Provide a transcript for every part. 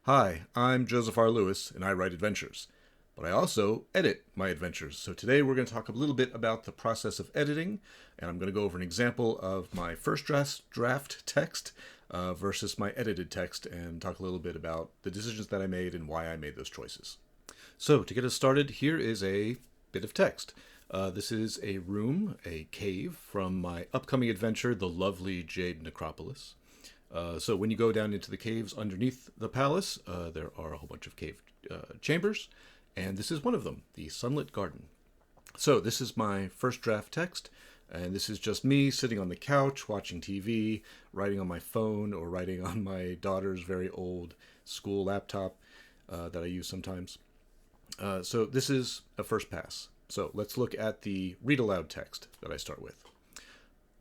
Hi, I'm Joseph Lewis, and I write adventures. But I also edit my adventures. So today we're going to talk a little bit about the process of editing, and I'm going to go over an example of my first draft text versus my edited text, and talk a little bit about the decisions that I made and why I made those choices. So to get us started, here is a bit of text. This is a room, a cave, from my upcoming adventure, The Lovely Jade Necropolis. So when you go down into the caves underneath the palace, there are a whole bunch of cave chambers, and this is one of them, the Sunlit Garden. So this is my first draft text, and this is just me sitting on the couch, watching TV, writing on my phone, or writing on my daughter's very old school laptop that I use sometimes. So this is a first pass. So let's look at the read aloud text that I start with.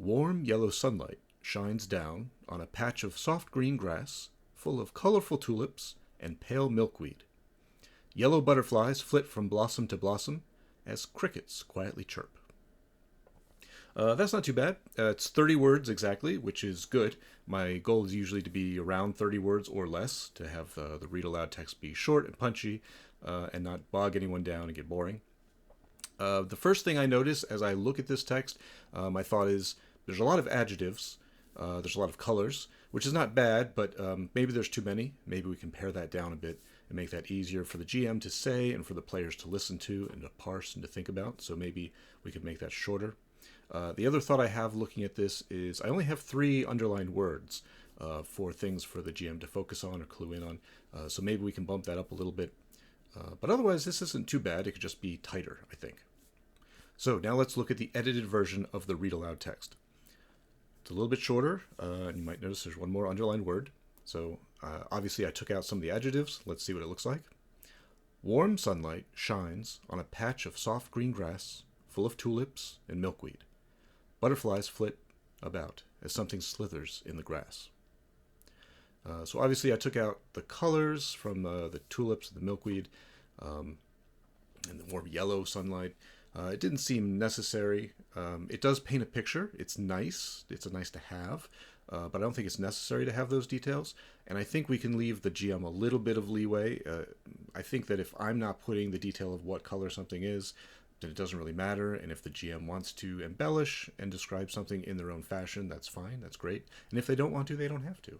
Warm yellow sunlight shines down on a patch of soft green grass full of colorful tulips and pale milkweed. Yellow butterflies flit from blossom to blossom as crickets quietly chirp. That's not too bad. It's 30 words exactly, which is good. My goal is usually to be around 30 words or less, to have the read aloud text be short and punchy and not bog anyone down and get boring. The first thing I notice as I look at this text, my thought is there's a lot of adjectives. There's a lot of colors, which is not bad, but maybe there's too many. Maybe we can pare that down a bit and make that easier for the GM to say and for the players to listen to and to parse and to think about. So maybe we could make that shorter. The other thought I have looking at this is I only have 3 underlined words for things for the GM to focus on or clue in on. So maybe we can bump that up a little bit. But otherwise, this isn't too bad. It could just be tighter, I think. So now let's look at the edited version of the read aloud text. It's a little bit shorter, and you might notice there's one more underlined word. So obviously I took out some of the adjectives. Let's see what it looks like. Warm sunlight shines on a patch of soft green grass full of tulips and milkweed. Butterflies flit about as something slithers in the grass. So obviously I took out the colors from the tulips and the milkweed and the warm yellow sunlight. It didn't seem necessary. It does paint a picture. It's nice. It's a nice to have, but I don't think it's necessary to have those details. And I think we can leave the GM a little bit of leeway. I think that if I'm not putting the detail of what color something is, then it doesn't really matter. And if the GM wants to embellish and describe something in their own fashion, that's fine. That's great. And if they don't want to, they don't have to.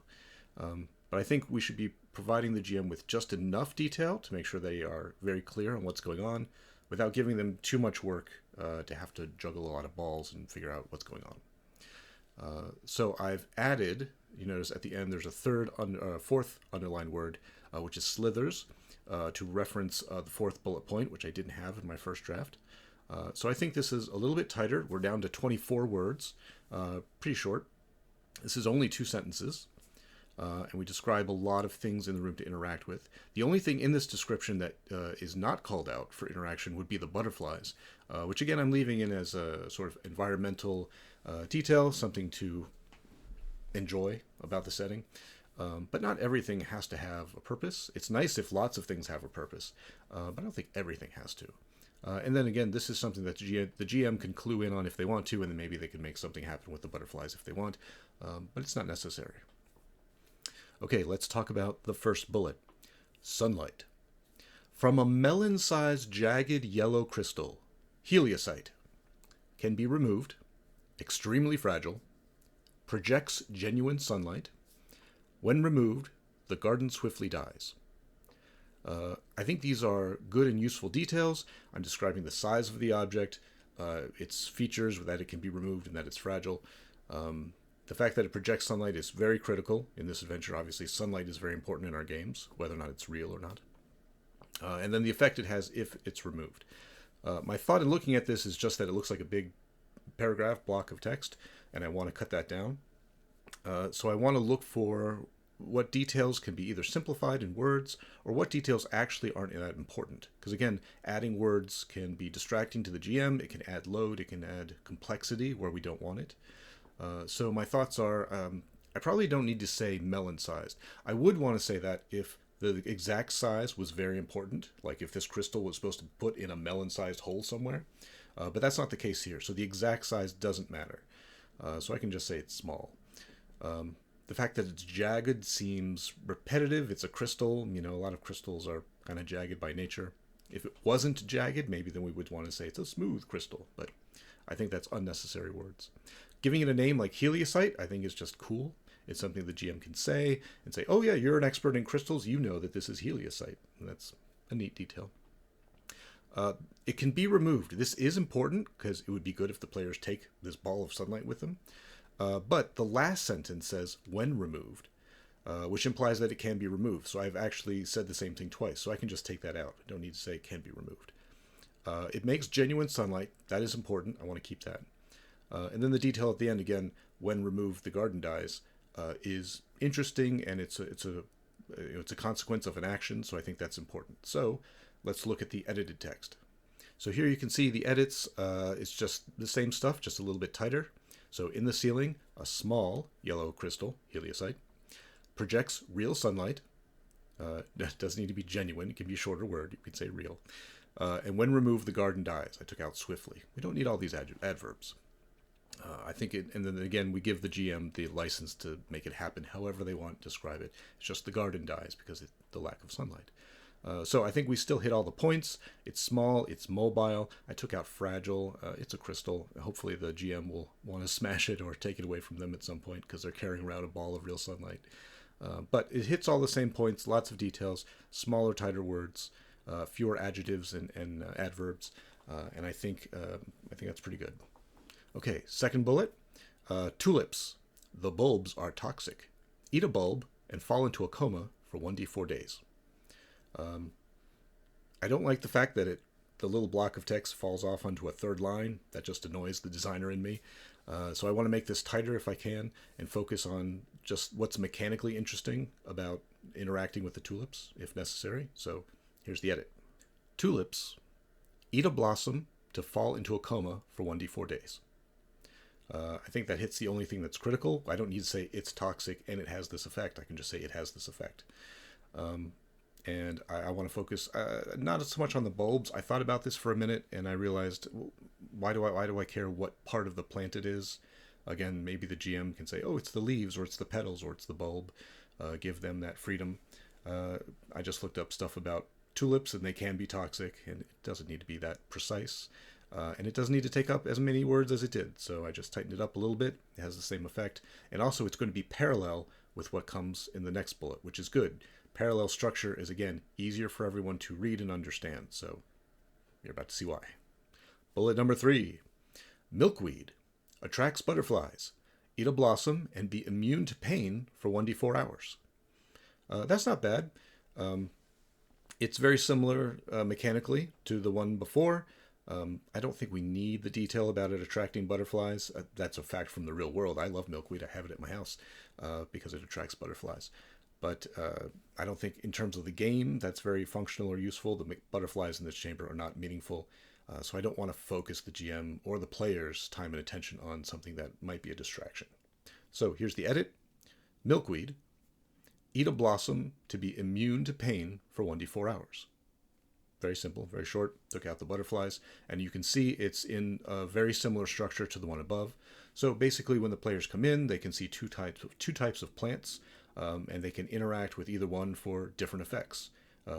But I think we should be providing the GM with just enough detail to make sure they are very clear on what's going on, without giving them too much work to have to juggle a lot of balls and figure out what's going on. So I've added, you notice at the end there's a fourth underlined word, which is slithers, to reference the 4th bullet point, which I didn't have in my first draft. So I think this is a little bit tighter. We're down to 24 words, pretty short. This is only 2 sentences. And we describe a lot of things in the room to interact with. The only thing in this description that is not called out for interaction would be the butterflies, which again I'm leaving in as a sort of environmental detail, something to enjoy about the setting. But not everything has to have a purpose. It's nice if lots of things have a purpose, but I don't think everything has to. And then again, this is something that the GM can clue in on if they want to, and then maybe they can make something happen with the butterflies if they want, but it's not necessary. Okay, let's talk about the first bullet. Sunlight. From a melon-sized jagged yellow crystal, heliosite, can be removed, extremely fragile, projects genuine sunlight. When removed, the garden swiftly dies. I think these are good and useful details. I'm describing the size of the object, its features, that it can be removed and that it's fragile. The fact that it projects sunlight is very critical in this adventure. Obviously, sunlight is very important in our games, whether or not it's real or not. And then the effect it has if it's removed. My thought in looking at this is just that it looks like a big paragraph block of text, and I want to cut that down. So I want to look for what details can be either simplified in words or what details actually aren't that important. Because again, adding words can be distracting to the GM. It can add load. It can add complexity where we don't want it. So my thoughts are, I probably don't need to say melon-sized. I would want to say that if the exact size was very important, like if this crystal was supposed to put in a melon-sized hole somewhere, but that's not the case here. So the exact size doesn't matter. So I can just say it's small. The fact that it's jagged seems repetitive. It's a crystal. You know, a lot of crystals are kind of jagged by nature. If it wasn't jagged, maybe then we would want to say it's a smooth crystal, but I think that's unnecessary words. Giving it a name like heliosite, I think is just cool. It's something the GM can say and say, oh yeah, you're an expert in crystals. You know that this is heliosite. And that's a neat detail. It can be removed. This is important because it would be good if the players take this ball of sunlight with them. But the last sentence says when removed, which implies that it can be removed. So I've actually said the same thing twice. So I can just take that out. I don't need to say it can be removed. It makes genuine sunlight. That is important. I want to keep that. And then the detail at the end, again, when removed, the garden dies, is interesting, and it's a consequence of an action. So I think that's important. So let's look at the edited text. So here you can see the edits. It's just the same stuff, just a little bit tighter. So in the ceiling, a small yellow crystal, heliosite, projects real sunlight. It doesn't need to be genuine. It can be a shorter word. You could say real. And when removed, the garden dies. I took out swiftly. We don't need all these adverbs. I think it, and then again, we give the GM the license to make it happen however they want to describe it. It's just the garden dies because of the lack of sunlight. So I think we still hit all the points. It's small, it's mobile. I took out fragile. It's a crystal. Hopefully the GM will want to smash it or take it away from them at some point because they're carrying around a ball of real sunlight. But it hits all the same points, lots of details, smaller, tighter words, fewer adjectives and adverbs, and I think that's pretty good. Okay, second bullet, tulips. The bulbs are toxic. Eat a bulb and fall into a coma for 1d4 days. I don't like the fact that the little block of text falls off onto a third line. That just annoys the designer in me. So I want to make this tighter if I can and focus on just what's mechanically interesting about interacting with the tulips, if necessary. So here's the edit. Tulips eat a blossom to fall into a coma for 1d4 days. I think that hits the only thing that's critical. I don't need to say it's toxic and it has this effect. I can just say it has this effect. And I want to focus not so much on the bulbs. I thought about this for a minute and I realized, why do I care what part of the plant it is? Again, maybe the GM can say, oh, it's the leaves or it's the petals or it's the bulb. Give them that freedom. I just looked up stuff about tulips and they can be toxic, and it doesn't need to be that precise. And it doesn't need to take up as many words as it did. So I just tightened it up a little bit. It has the same effect. And also it's going to be parallel with what comes in the next bullet, which is good. Parallel structure is, again, easier for everyone to read and understand. So you're about to see why. Bullet number 3. Milkweed attracts butterflies. Eat a blossom and be immune to pain for 1d4 hours. That's not bad. It's very similar mechanically to the one before. I don't think we need the detail about it attracting butterflies. That's a fact from the real world. I love milkweed. I have it at my house because it attracts butterflies. But I don't think in terms of the game that's very functional or useful. The butterflies in this chamber are not meaningful. So I don't want to focus the GM or the players' time and attention on something that might be a distraction. So here's the edit. Milkweed. Eat a blossom to be immune to pain for 1d4 hours. Very simple, very short. Took out the butterflies. And you can see it's in a very similar structure to the one above. So basically when the players come in, they can see two types of plants, and they can interact with either one for different effects,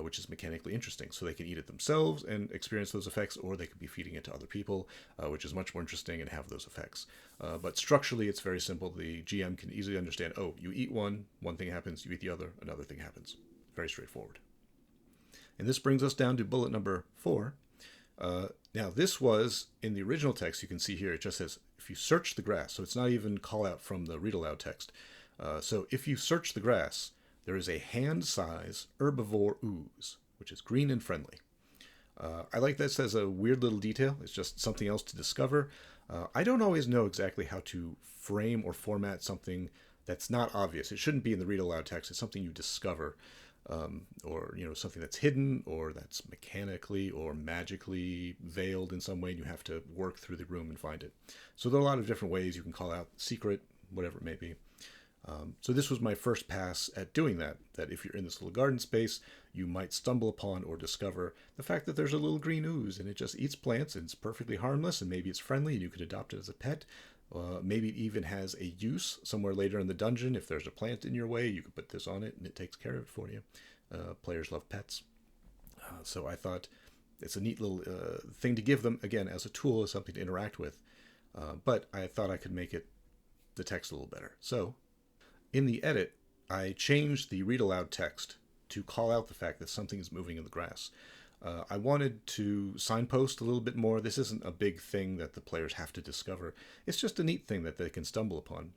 which is mechanically interesting. So they can eat it themselves and experience those effects, or they could be feeding it to other people, which is much more interesting and have those effects. But structurally, it's very simple. The GM can easily understand, oh, you eat one thing happens, you eat the other, another thing happens. Very straightforward. And this brings us down to bullet number 4. Now, this was in the original text. You can see here, it just says, if you search the grass. So it's not even call out from the read aloud text. So if you search the grass, there is a hand-size herbivore ooze, which is green and friendly. I like this as a weird little detail. It's just something else to discover. I don't always know exactly how to frame or format something that's not obvious. It shouldn't be in the read aloud text. It's something you discover. Or something that's hidden or that's mechanically or magically veiled in some way, and you have to work through the room and find it. So there are a lot of different ways you can call out secret, whatever it may be. So this was my first pass at doing that if you're in this little garden space, you might stumble upon or discover the fact that there's a little green ooze and it just eats plants and it's perfectly harmless and maybe it's friendly and you could adopt it as a pet. Maybe it even has a use somewhere later in the dungeon. If there's a plant in your way, you can put this on it and it takes care of it for you. Players love pets. So I thought it's a neat little thing to give them, again, as a tool, as something to interact with. But I thought I could make the text a little better. So in the edit, I changed the read aloud text to call out the fact that something is moving in the grass. I wanted to signpost a little bit more. This isn't a big thing that the players have to discover. It's just a neat thing that they can stumble upon.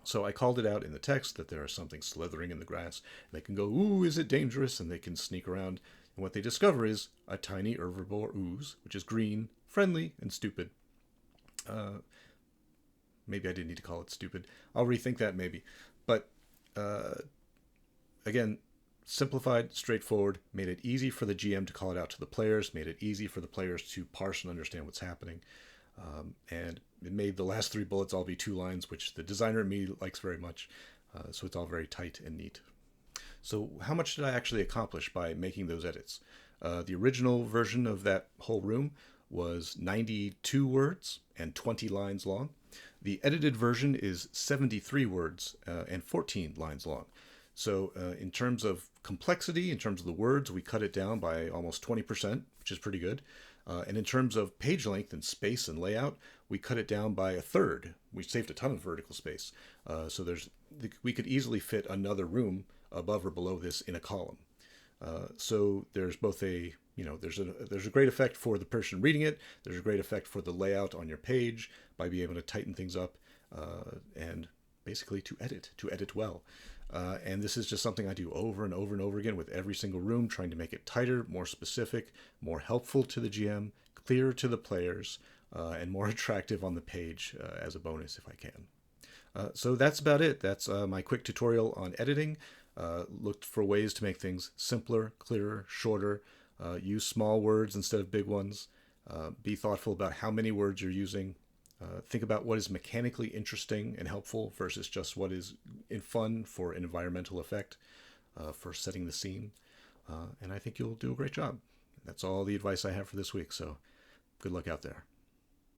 So I called it out in the text that there is something slithering in the grass. And they can go, ooh, is it dangerous? And they can sneak around. And what they discover is a tiny herbivore ooze, which is green, friendly, and stupid. Maybe I didn't need to call it stupid. I'll rethink that maybe. But again, simplified, straightforward, made it easy for the GM to call it out to the players, made it easy for the players to parse and understand what's happening. And it made the last 3 bullets all be 2 lines, which the designer in me likes very much. So it's all very tight and neat. So how much did I actually accomplish by making those edits? The original version of that whole room was 92 words and 20 lines long. The edited version is 73 words and 14 lines long. So in terms of complexity, in terms of the words, we cut it down by almost 20%, which is pretty good. And in terms of page length and space and layout, we cut it down by 1/3. We saved a ton of vertical space. So we could easily fit another room above or below this in a column. So there's both there's a great effect for the person reading it. There's a great effect for the layout on your page by being able to tighten things up and basically to edit well. And this is just something I do over and over and over again with every single room, trying to make it tighter, more specific, more helpful to the GM, clearer to the players, and more attractive on the page as a bonus if I can. So that's about it. That's my quick tutorial on editing. Looked for ways to make things simpler, clearer, shorter, use small words instead of big ones, be thoughtful about how many words you're using, think about what is mechanically interesting and helpful versus just what is fun for an environmental effect, for setting the scene, and I think you'll do a great job. That's all the advice I have for this week, so good luck out there.